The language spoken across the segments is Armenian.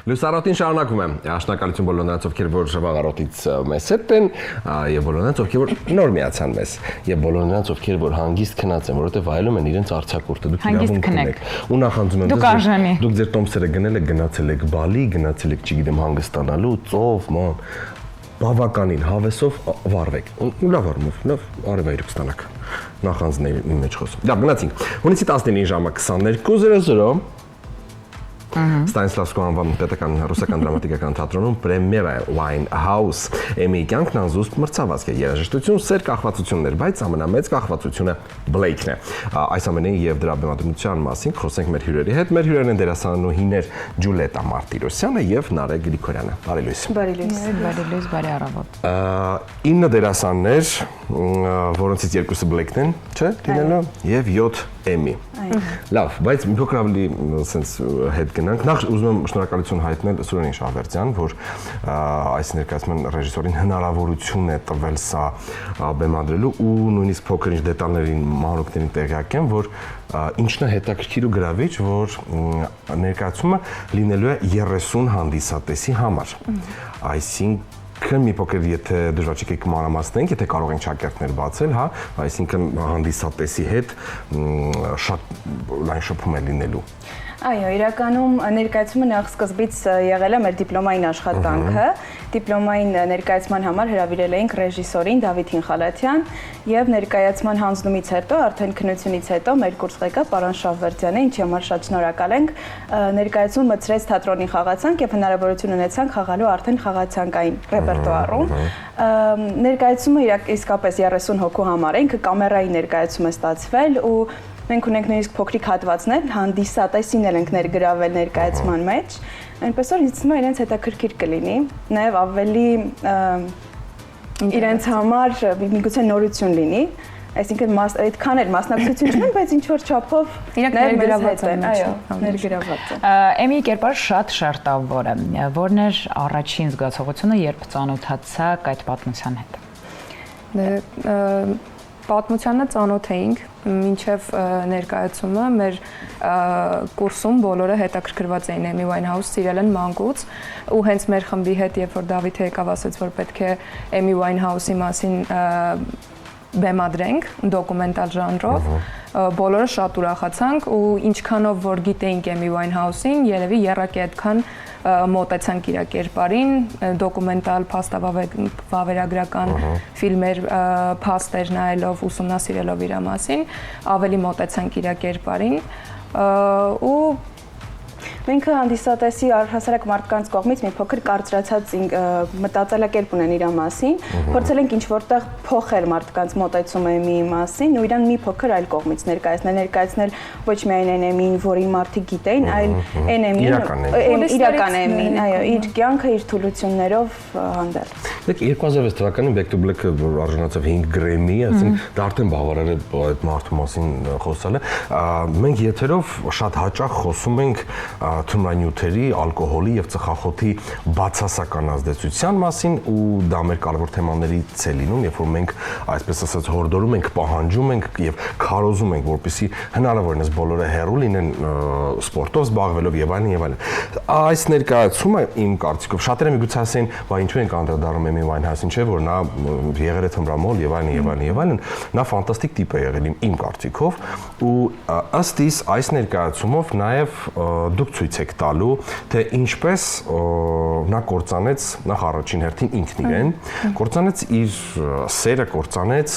Լուսարոտին շարունակում եմ։ Շնորհակալություն բոլոր նրանց, ովքեր որ վաղարոտից մեզ հետ են, եւ բոլոր նրանց, ովքեր որ նոր միացան մեզ, եւ բոլոր նրանց, ովքեր որ հանգիստ քնած են, որովհետեւ վայելում են իրենց արձակուրդը, դուք իրավունք ունեք։ Ու նախանձում եմ ձեզ, դուք ձեր տոմսերը գնել եք, գնացել եք Բալի, գնացել եք, չգիտեմ, հանգստանալու, ծով, ման, բավականին հավեսով վառվեք։ Ու լավ արմով, լավ արևայրուք ստանաք։ Նախանձների մեջ խոսում։ Լավ, գնացինք։ Հունիսի 19-ին ժամը 22:00 Ստանիսլավսկու անվան պետական ռուսական դրամատիկական թատրոնում Պրեմիերա Winehouse Էմի կյանքն անզուսպ մրցավազք է, երաժշտություն, սեր, կախվածություններ, բայց ամենամեծ կախվածությունը Բլեյքն է։ Այս ամենին եւ դրա բեմադրության մասին խոսենք մեր հյուրերի հետ։ Մեր հյուրերն են դերասանուհիներ Ջուլիետա Մարտիրոսյանը եւ Նարեկ Գրիգորյանը։ Բարի լույս։ Բարի լույս, բարի լույս, բարի առավոտ։ 9 դերասաններ, որոնցից 2-ը Բլեյքն են, չէ՞, լինելու, եւ 7 Էմի։ Լավ, բայց մի փոքր ավելի sense հետ գնանք։ Նախ ուզում եմ շնորհակալություն հայտնել Սուրենին Շահվերդյան, որ այս ներկայացման ռեժիսորին հնարավորություն է տվել սա բեմադրելու ու նույնիսկ փոքր ինչ դետալներին, մանրուքներին տեղյակ եմ, որ ինչն է հետաքրքիր ու գրավիչ, որ ներկայացումը լինելու է 30 հանդիսատեսի համար։ Այսինքն մի փոքր եթե դժվար չի կմանրամասնենք, եթե կարող ենք շակերտներ բացել, հա, այսինքն հանդիսատեսի հետ շատ լայն շփում է լինելու։ Այո, իրականում ներկայացումը նախ սկզբից եղել է մեր դիպլոմային աշխատանքը։ Դիպլոմային ներկայացման համար հրավիրել էինք ռեժիսորին Դավիթ Խալաթյան եւ ներկայացման հանձնումից հետո, արդեն քննությունից հետո մեր կուրս ղեկավ պարոն Շահվերդյանը, ինչի համար շատ շնորհակալ ենք, ներկայացումը մտցրեց թատրոնի խաղացանք եւ հնարավորություն ունեցանք խաղալու արդեն խաղացանկային ռեպերտուարում։ Ներկայացումը իսկապես 30 հոգու համար է, ինքը կամերայի ներկայացում է ստացվել ու մենք ունենք նույնիսկ փոքրիկ հատվածներ, հանդիսատեսին ենք ներգրավել ներկայացման մեջ, այնպես որ ինձ թվում է իրենց հետաքրքիր կլինի, նաև ավելի իրենց համար միգուցե նորություն լինի, այսինքն այդքան էլ մասնակցություն չունեն, բայց ինչ որ չափով ներգրաված են, այո, ներգրաված են։ Էմի կերպարը շատ շերտավոր է, որն էր առաջին զգացողությունը, երբ ծանոթացաք այդ պատմության հետ։ Պատմությանը ծանոթ էինք մինչև ներկայացումը մեր կուրսում բոլորը հետաքրքրված էին Էմի Winehouse, սիրել են մանկուց ու հենց մեր խմբի հետ երբ որ Դավիթը եկավ ասաց որ պետք է Էմի Winehouse-ի մասին բեմադրենք դոկումենտալ ժանրով, բոլորը շատ ուրախացանք ու ինչքանով որ գիտեինք Էմի Winehouse-ին, երևի եռակի այդքան մոտեցանք իր կերպարին, դոկումենտալ փաստավավերագրական ֆիլմեր, փաստեր նայելով, ուսումնասիրելով իր մասին, ավելի մոտեցանք իր կերպարին ու Մենք հանդիսատեսի առհասարակ մարդկանց կողմից մի փոքր կարծրացած մտածելակերպ ունեն իր մասին, փորձել ենք ինչ որտեղ փոխել մարդկանց մոտեցումը Էմիի մասին ու իրան մի փոքր այլ կողմից ներկայացնել ոչ միայն այն Էմիին, որին մարդիկ գիտեին, այլ այն Էմիին, իրական Էմիին, այո, իր կյանքը, իր թուլություններով հանդերձ։ Դեք 2006 թվականին Back to Black-ը որ արժանացավ 5 Grammy, այսինքն դա արդեն բավարար է այդ մարդու մասին խոսալը։ Մենք եթերով շատ հաճախ խոսում ենք թմրանյութերի, ալկոհոլի եւ ծխախոտի բացասական ազդեցության մասին ու դա մեր կարևոր թեմաներից է լինում, երբ որ մենք այսպես ասած հորդորում ենք, պահանջում ենք եւ քարոզում ենք, որպեսզի հնարավորինս բոլորը հեռու լինեն սպորտով զբաղվելով եւ այլն եւ այլն։ Այս ներկայացումը իմ կարծիքով շատերը միգուցե ասեն, «Բա ինչու ենք անդրադառնում Էմի Winehouse-ին, չէ՞ որ նա եղել է թմրամոլ եւ այլն եւ այլն եւ այլն»։ Նա ֆանտաստիկ տիպ է եղել իմ կարծիքով ու ըստ իս այս ներկայացումով նաեւ դուք ցույց եք տալու, թե ինչպես նա կործանեց նախ առաջին հերթին ինքն իրեն, կործանեց իր սերը, կործանեց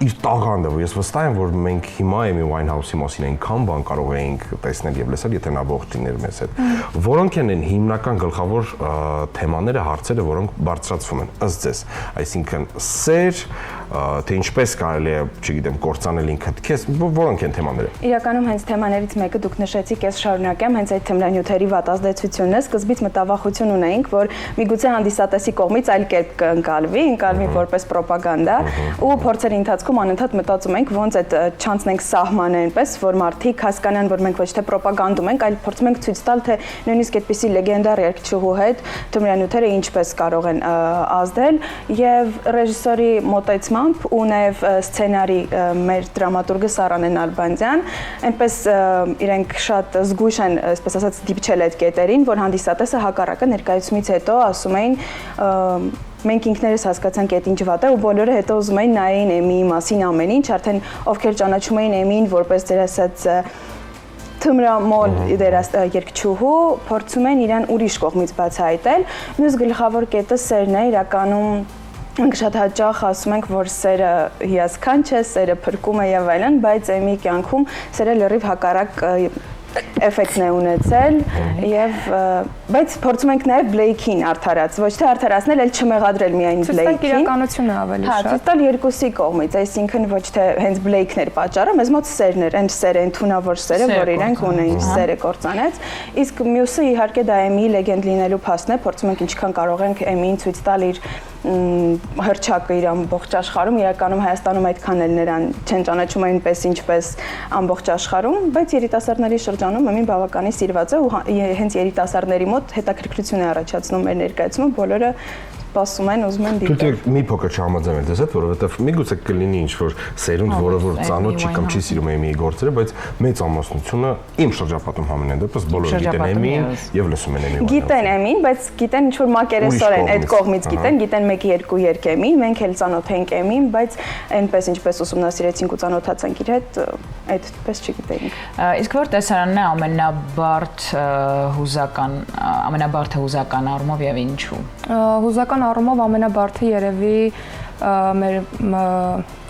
իր տաղանդը, որ ես վստահ եմ, որ մենք հիմա Էմի Winehouse-ի մասին այնքան բան կարող էինք տեսնել եւ լսել, եթե նա ողջ լիներ մեզ հետ։ Որոնք են հիմնական գլխավոր թեմաները, հարցերը, որոնք բարձրացվում են ըստ ձեզ, այսինքն սեր, թե ինչպես կարելի է, չգիտեմ, կործանել ինքդ քեզ, որոնք են թեմաները։ Իրականում հենց թեմաներից մեկը դուք նշեցիք, ես շարունակեմ, հենց այդ թմրանյութերի վատ ազդեցությունն է, սկզբից մտավախություն ունեինք, որ միգուցե հանդիսատեսի կողմից այլ կերպ կընկալվի որպես պրոպագանդա, ու փորձերի ընթացքում անընդհատ մտածում ենք, ոնց այդ չանցնենք սահմանը այնպես, որ մարդիկ հասկանան, որ մենք ոչ թե պրոպագանդում ենք, այլ փորձում ենք ցույց տալ, թե նույնիսկ այդպիսի լեգենդար երգչուհու հետ թմրանյութերը ինչպես կարող են ազդել, եւ ռեժիսորի մոտեցումը ներկայացմամբ ու նաև սցենարի մեր դրամատուրգը Սարանեն Ալբանդյան, այնպես իրենք շատ զգույշ են, այսպես ասած, դիպչել այդ կետերին, որ հանդիսատեսը հակառակը ներկայացումից հետո ասում էին մենք ինքներս հասկացանք այդ ինչ վատ է ու բոլորը հետո ուզում էին նայեն Էմիի մասին ամեն ինչ, արդեն ովքեր ճանաչում էին Էմիին որպես դեր ասած թմրամոլ երգչուհու փորձում են իրան ուրիշ կողմից բացահայտել։ Մյուս գլխավոր կետը սերն է, իրականում մենք շատ հաճախ ասում ենք, որ սերը հիասքանչ է, սերը փրկում է եւ այլն, բայց Էմիի կյանքում սերը լրիվ հակառակ էֆեկտն է ունեցել եւ բայց փորձում ենք նաեւ Բլեյքին արդարացնել, ոչ թե արդարացնել, այլ չմեղադրել միայն Բլեյքին։ Իրականությունը ավելի շատ։ Հա, տալ երկուսի կողմից, այսինքն ոչ թե հենց Բլեյքն էր պատճառը, մեզ մոտ սերն էր, այն սերը, այն թունավոր սերը, որ իրենք ունեին, սերը կործանեց։ Իսկ մյուսը իհարկե դա Էմիի լեգենդ լինելու փաստն է, փորձում ենք ինչքան կարող ենք Էմիին ցույց տալ իր հրճակը իր ամբողջ աշխարհում, իրականում Հայաստանում այդքան էլ նրան չեն ճանաչում այնպես ինչպես ամբողջ աշխարհում, բայց երիտասարդների շրջանում Էմին բավականին սիրված է ու հենց երիտասարդների մոտ հետաքրքրություն է առաջացնում մեր ներկայացումը, բոլորը սպասում են, ուզում են դիտել։ Դուք մի փոքր չհամաձայնեք դες հետ, որովհետև միգուցե կլինի ինչ-որ սերունդ, որը որ ծանոթ չի կամ չի սիրում Էմիի գործերը, բայց մեծ ամուսնությունը իմ շրջապատում համենայն դեպս բոլորը գիտեն Էմիին եւ լսում են Էմիին։ Գիտեն Էմիին, բայց գիտեն ինչ-որ մակերեսորեն այդ կողմից գիտեն 1-2 երգ Էմիին, մենք էլ ծանոթ ենք Էմիին, բայց այնպես ինչպես ուսումնասիրեցինք ու ծանոթացանք իր հետ, այդպես չգիտեինք։ Իսկ որ տեսարանն է ամենաբարդը հուզական առումով եւ ինչու։ Հուզական առումով ամենաբարդը երևի մեր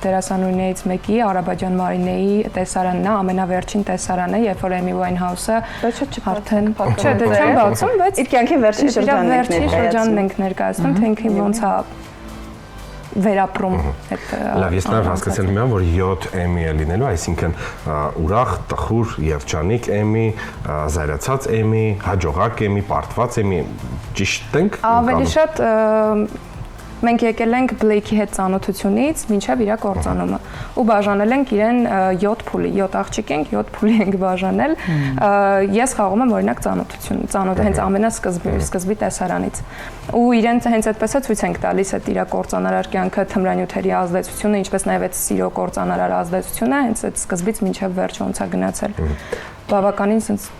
դերասանուհիներից մեկի Արաբաջան Մարինեի տեսարանն է, ամենավերջին տեսարանը, երբ որ Էմի Ուայնհաուսը արդեն չէ, դե չեմ բացում, բայց իր կյանքի վերջին շրջանն ենք ներկայացնում, թե ինքը ոնց է վերապրում այդ լավ, ես նաև հասկացել եմ, որ 7 Էմի է լինելու, այսինքն ուրախ, տխուր, երջանիկ Էմի, զայրացած Էմի, հաջողակ Էմի, պարտված Էմի, ճիշտ ենք։ Ավելի շատ մենք եկել ենք Բլեյքի հետ ծանոթությունից մինչև իր կործանումը ու բաժանել ենք իրեն 7 փուլի, 7 աղջիկ ենք, 7 փուլի ենք բաժանել։ Ես խաղում եմ օրինակ ծանոթ հենց ամենասկզբի տեսարանից։ Ու իրեն հենց այդպես է ցույց ենք տալիս այդ իր կործանարար կյանքը, թմրանյութերի ազդեցությունը, ինչպես նաև այդ սիրո կործանարար ազդեցությունը հենց այդ սկզբից մինչև վերջը ոնց է գնացել։ Բավականին sense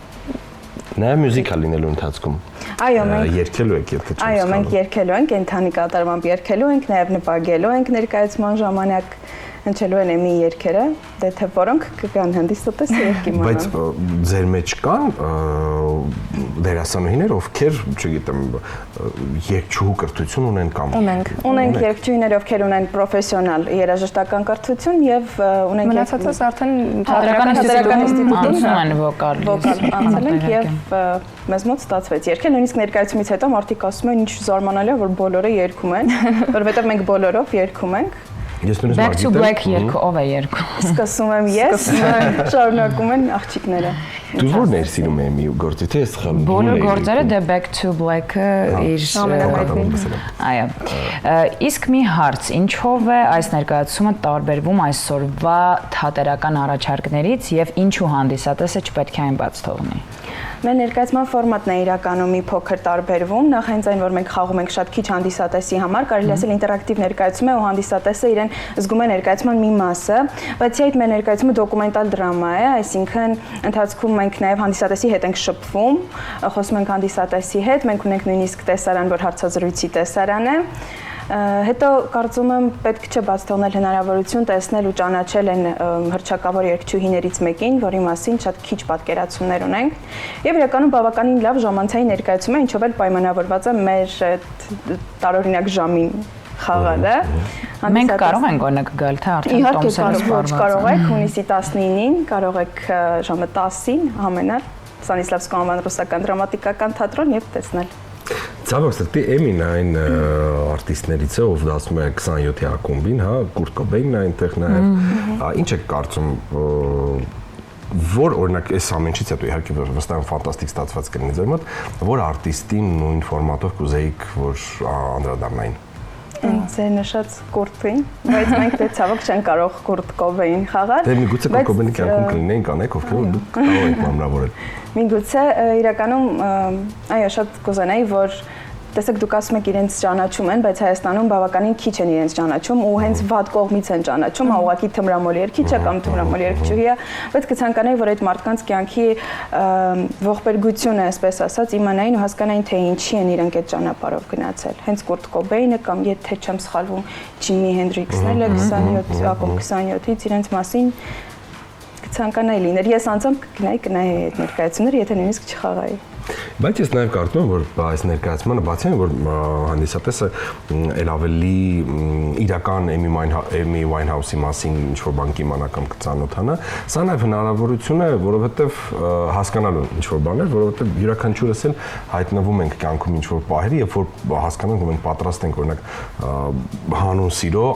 Նաև մյուզիկա լինելու ընթացքում։ Այո, մենք երգելու եք, եթե չեմ սխալվում։ Այո, մենք երգելու ենք, ընթանի կատարմամբ երգելու ենք, նաև նպագելու ենք ներկայացման ժամանակ հնչելու են Էմիի երգերը, դե թե որոնք կգան հանդիսատեսը եւ կիմանան։ Բայց ձեր մեջ կան դերասանուհիներ, ովքեր, չգիտեմ, երգչուհու կրթություն ունեն կամ ունենք երգչուհիներ, ովքեր ունեն պրոֆեսիոնալ երաժշտական կրթություն եւ ունենք մնացածս արդեն թատերական ինստիտուտում են վոկալ անցել ենք եւ մեզ մոտ ստացվեց երգել, նույնիսկ ներկայացումից հետո մարդիկ ասում են ինչ զարմանալի է, որ բոլորը երգում են, որովհետեւ մենք բոլորով երգում ենք։ Back to Black երգը ով է երգում։ Սկսում եմ ես, շարունակում են աղջիկները։ Դու ո՞րն ես սիրում Էմի գործի, թե սխալ։ Բոլոր գործերը դե Back to Black-ը իր այո։ Իսկ մի հարց, ինչով է այս ներկայացումը տարբերվում այսօրվա թատերական առաջարկներից եւ ինչու հանդիսատեսը չպետք է այն բաց թողնի։ Մեր ներկայացման ֆորմատն է իրականում մի փոքր տարբերվում, նախ հենց այն, որ մենք խաղում ենք շատ քիչ հանդիսատեսի համար, կարելի ասել ինտերակտիվ ներկայացում է ու հանդիսատեսը իրեն զգում է ներկայացման մի մասը, բայց այդ մեր ներկայացումը դոկումենտալ դրամա է, այսինքն ընթացքում մենք նաև հանդիսատեսի հետ ենք շփվում, խոսում ենք հանդիսատեսի հետ, մենք ունենք նույնիսկ տեսարան, որ հարցազրույցի տեսարան է։ Հետո կարծում եմ պետք չէ բաց թողնել հնարավորություն տեսնել ու ճանաչել այն հռչակավոր երգչուհիներից մեկին, որի մասին շատ քիչ պատկերացումներ ունենք։ Եվ իրականում բավականին լավ ժամանցային ներկայացում է, ինչով էլ պայմանավորված է մեր տարօրինակ ժամին խաղալը։ Մենք կարող ենք օրինակ գալ, թե արդեն տոմսերը սպառված են։ Կարող եք հունիսի 19-ին, կարող եք ժամը 10-ին համենալ Ստանիսլավսկու անվան ռուսական դրամատիկական թատրոն եւ տեսնել։ Ցավոք սրտի Էմին այն արտիստներից է, ով դասում է 27-ի ակումբին, հա, Կուրտ Կոբեյնն այնտեղ նաև։ Ինչ եք կարծում, որ օրինակ այս ամենից հետո իհարկե վստահ եմ ֆանտաստիկ ստացված կլինի ձեր մոտ, որ արտիստին նույն ֆորմատով կուզեիք, որ անդրադառնային։ Ձեր նշած Կուրտին, բայց մենք դե ցավոք չենք կարող Կուրտ Կոբեյն խաղալ։ Դե միգուցե Կուրտ Կոբեյնի կյանքում կլինեին կանեք, ովքեր դուք կարող եք մարմնավորել։ Միգուցե իրականում այո շատ կուզենայի, որ տեսեք դուք ասում եք իրենց ճանաչում են, բայց Հայաստանում բավականին քիչ են իրենց ճանաչում ու հենց վատ կողմից են ճանաչում, հա ուղղակի թմրամոլ երկիչ է կամ թմրամոլ երկչուհի է, բայց կցանկանայի, որ այդ մարդկանց կյանքի ողբերգությունը, այսպես ասած, իմանային ու հասկանային, թե ինչի են իրենք այդ ճանապարհով գնացել։ Հենց Կուրտ Կոբեյնը կամ եթե չեմ սխալվում, Ջիմի Հենդրիքսն էլ է 27-ից իրենց մասին կցանկանայի լիներ։ Ես անձամբ կգնայի այդ ներկայացումները, եթե նույնիսկ չխաղայի։ Բայց ես նաև կարծում եմ, որ այս ներկայացմանը բացի այն, որ հանդիսատեսը ել ավելի իրական Էմի Ուայնհաուսի մասին ինչ-որ բան կիմանա կամ կծանոթանա, սա նաև հնարավորություն է, որովհետև հասկանալու ինչ-որ բաներ, որովհետև յուրաքանչյուրս էլ հայտնվում ենք կյանքում ինչ-որ պահերի, երբ որ հասկանանք, որ մենք պատրաստ ենք օրինակ հանուն սիրո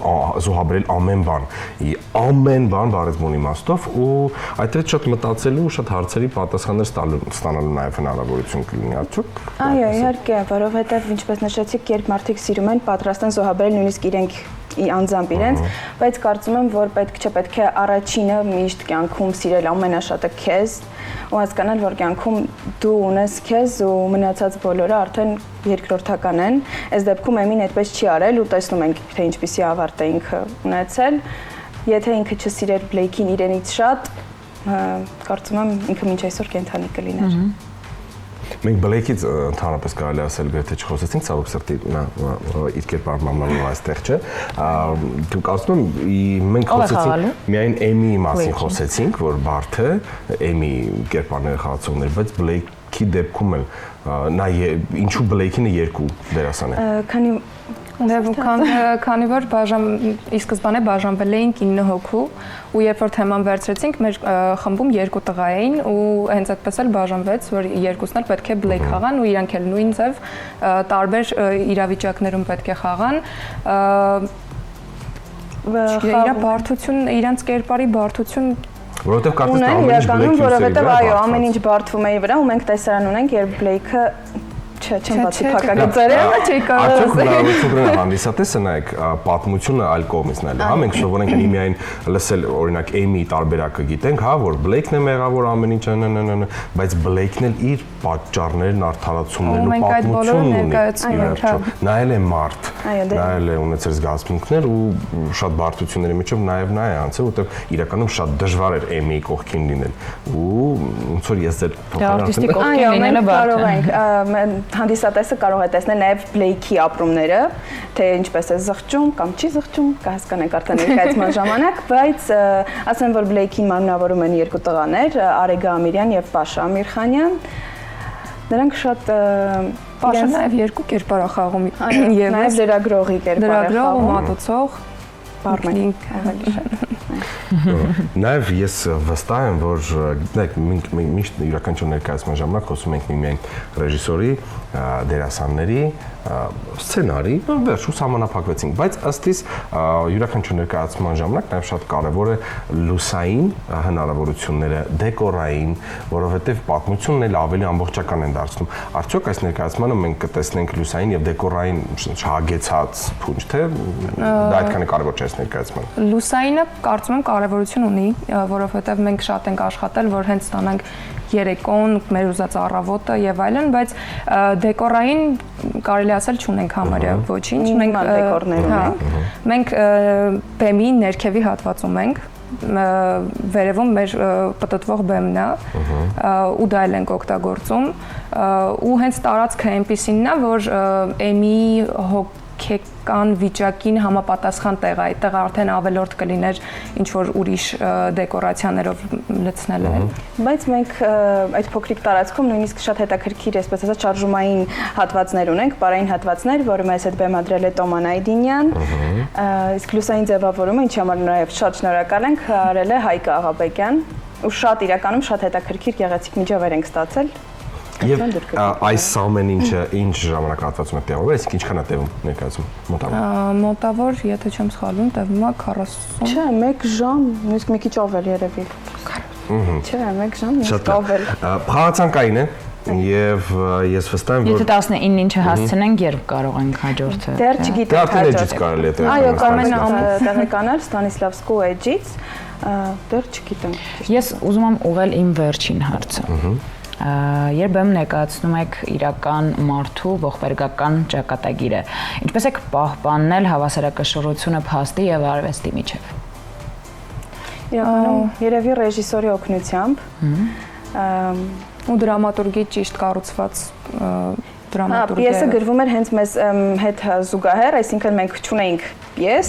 զոհաբերել ամեն բան բառեզմուն իմաստով ու այդտեղ շատ մտածելու, շատ հարցերի պատասխաններ ստանալու նաև հնարավորություն կլինի, արդյոք։ Այո, իհարկե, որովհետև ինչպես նշեցիք, երբ մարդիկ սիրում են, պատրաստ են զոհաբերել նույնիսկ իրենք անձամբ իրենց, բայց կարծում եմ, որ պետք է առաջինը միշտ կյանքում սիրել ամենաշատը քեզ ու հասկանալ, որ կյանքում դու ունես քեզ ու մնացած բոլորը արդեն երկրորդական են։ Այս դեպքում Էմին այդպես չի արել ու տեսնում ենք, թե ինչպիսի ավարտ է ինքը ունեցել։ Եթե ինքը չսիրեր Բլեյքին իրենից շատ, կարծում եմ ինքը մինչ այսօր կենթանի կլիներ։ Մենք Բլեյքից ընդհանրապես կարելի ասել գրեթե չխոսեցինք, ցավոք սրտի նա իր կերպարմամբ այստեղ չէ։ Դուք ասում եմ մենք խոսեցինք միայն Էմի մասին խոսեցինք, որ բարդ է Էմի կերպարները խաղացողներ, բայց Բլեյքի դեպքում էլ նա ինչու Բլեյքինը երկու դերասան է։ Քանի որ ի սկզբանե բաժանվել էինք 9 հոգու ու երբ որ թեման վերցրեցինք, մեր խմբում 2 տղա էին ու հենց այդպես էլ բաժանվեց, որ երկուսն էլ պետք է Բլեյք խաղան ու իրանք էլ նույն ձև տարբեր իրավիճակներում պետք է խաղան։ Իրա բարդություն, իրանց կերպարի բարդություն որովհետև կարծես ամեն ինչ Բլեյքի որովհետև այո, ամեն ինչ բարդվում է իր վրա ու մենք տեսարան ունենք, երբ Բլեյքը չեմ բացի փակագծերը, չի կարող ասել։ Արդյոք հնարավորություն հանդիսատեսը նայեք պատմությունը այլ կողմից նայել, հա մենք սովորենք միայն լսել օրինակ Էմի տարբերակը գիտենք, հա որ Բլեյքն է մեղավոր ամեն ինչ, բայց Բլեյքն էլ իր պատճառներն արդարացումներն ու պատմությունն ունի։ Նայել է մարդ, նայել է ունեցել զգացմունքներ ու շատ բարդությունների միջով նաև նա է անցել, որովհետև իրականում շատ դժվար էր Էմիի կողքին լինել ու ոնց որ ես դեռ արտիստի կողքին լինելը բարդ է։ Հանդիսատեսը կարող է տեսնել նաև Բլեյքի ապրումները, թե ինչպես է զղջում կամ չի զղջում, կհասկանանք արդեն ներկայացման ժամանակ, բայց ասեմ, որ Բլեյքին մարմնավորում են 2 տղաներ, Արեգա Ամիրյան եւ Պաշա Ամիրխանյան։ Նրանք շատ Պաշան նաև 2 կերպար է խաղում եւ նաև լրագրողի կերպար է լրագրող ու մատուցող բարմեն։ Նաև ես վստահ եմ, որ գիտեք, մենք միշտ յուրաքանչյուր ներկայացման ժամանակ խոսում ենք միայն ռեժիսորի, դերասանների, սցենարի, վերջ ու սահմանափակվեցինք, բայց ըստ իս յուրաքանչյուր ներկայացման ժամանակ նաև շատ կարևոր է լուսային հնարավորությունները, դեկորային, որովհետև պատմությունն էլ ավելի ամբողջական են դարձնում։ Արդյոք այս ներկայացմանը մենք կտեսնենք լուսային եւ դեկորային հագեցած փունջ, թե դա այդքան է կարևոր չէ այս ներկայացմանը։ Լուսայինը կարծում եմ կարևորություն ունի, որովհետև մենք շատ ենք աշխատել, որ հենց ստանանք երեկոն, մեր ուզած առավոտը եւ այլն, բայց դեկորային կարելի ասել չունենք համարյա ոչինչ, մենք դեկորներ ունենք։ Մենք բեմի ներքևի հատվածում ենք, վերևում մեր պտտվող բեմն է ու դա էլ ենք օգտագործում ու հենց տարածքը այնպիսինն է, որ Էմի հոգեկան վիճակին համապատասխան տեղ է, այդտեղ արդեն ավելորդ կլիներ ինչ որ ուրիշ դեկորացիաներով լցնել է։ Բայց մենք այդ փոքրիկ տարածքում նույնիսկ շատ հետաքրքիր, այսպես ասած, շարժումային հատվածներ ունենք, բարային հատվածներ, որը մեզ հետ բեմադրել է Տոման Այդինյան, իսկ լուսային ձևավորումը, ինչի համար նաև շատ շնորհակալ ենք, արել է Հայկ Աղաբեկյան, ու շատ իրականում շատ հետաքրքիր գեղեցիկ միջավայր ենք ստացել։ Եվ այս ամեն ինչը ինչ ժամանակահատվածում է տեղավորվում, այսինքն ինչքան է տևում ներկայացում մոտավոր։ Մոտավոր, եթե չեմ սխալվում, տևում է 40։ Չէ, 1 ժամ, նույնիսկ մի քիչ ավել երևի։ Չէ, 1 ժամ, նույնիսկ ավել։ Խաղացանկային է եւ ես վստահ եմ, որ եթե 19-ին չհասցնենք, երբ կարող ենք հաջորդը։ Դեռ չգիտեմ հաջորդը։ Այո, կարող եմ տեղեկանալ Ստանիսլավսկու էջից, դեռ չգիտեմ։ Ես ուզում եմ ուղղել իմ վերջին հարցը։ երբեմն ներկայացնում եք իրական մարդու ողբերգական ճակատագիրը։ Ինչպես եք պահպանել հավասարակշռությունը փաստի եւ արվեստի միջեւ։ Իրականում երևի ռեժիսորի օգնությամբ ու դրամատուրգի ճիշտ կառուցված դրամատուրգիա։ Պիեսը գրվում էր հենց մեզ հետ զուգահեռ, այսինքն մենք չունեինք պիես,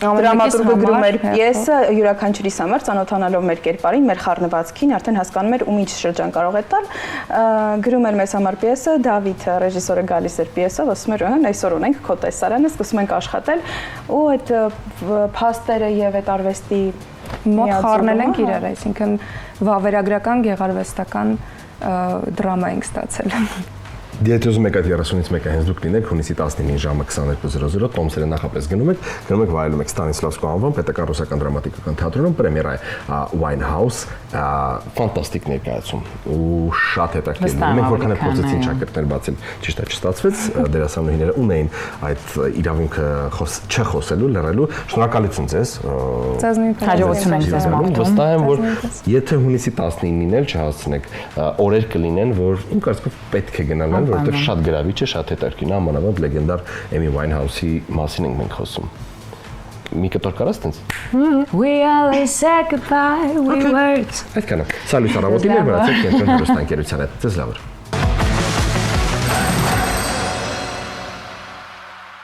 դրամատուրգը գրում էր պիեսը յուրաքանչյուրիս համար, ծանոթանալով մեր կերպարին, մեր խառնվածքին, արդեն հասկանում էր ում ինչ շրջան կարող է տալ, գրում էր մեզ համար պիեսը, Դավիթը ռեժիսորը գալիս էր պիեսով, ասում էր, այսօր ունենք քո տեսարանը, սկսում ենք աշխատել, ու այդ փաստերը եւ այդ արվեստի մոտ խառնել ենք իրար, այսինքն վավերագրական, գեղարվեստական դրամա ենք ստացել։ Եթե ուզում եք այդ 30-ից մեկը հենց դուք լինեք, հունիսի 19-ին ժամը 22:00 Տոմսերը նախապես գնում եք վայելում եք Ստանիսլավսկու անվան պետական ռուսական դրամատիկական թատրոնում պրեմիերա է Winehouse, ֆանտաստիկ ներկայացում ու շատ հետաքրքիր։ Մենք որքան էլ փորձեցին շակերտներ բացել, ճիշտ է չստացվեց, դերասանուհիները ունեին այդ իրավունքը չխոսելու, լռելու։ Շնորհակալություն ձեզ։ Հաջողություն ենք ձեզ մաղթում։ Վստահ եմ, որ եթե հունիսի 19-ին էլ չհասցնեք, օրեր կլինեն, որ իմ կարծիքով պետք է գնալ, որովհետև շատ գրավիչ է, շատ հետաքրքիր է, ամանավանդ լեգենդար Էմի Վայնհաուսի մասին ենք մենք խոսում։ Մի կտոր կարաս տենց։ We always say goodbye, we words։ Այդքանը։ Սա լույս առավոտին էր, վրացեք կենտրոն հեռուստաընկերության հետ։ Ձեզ լավ։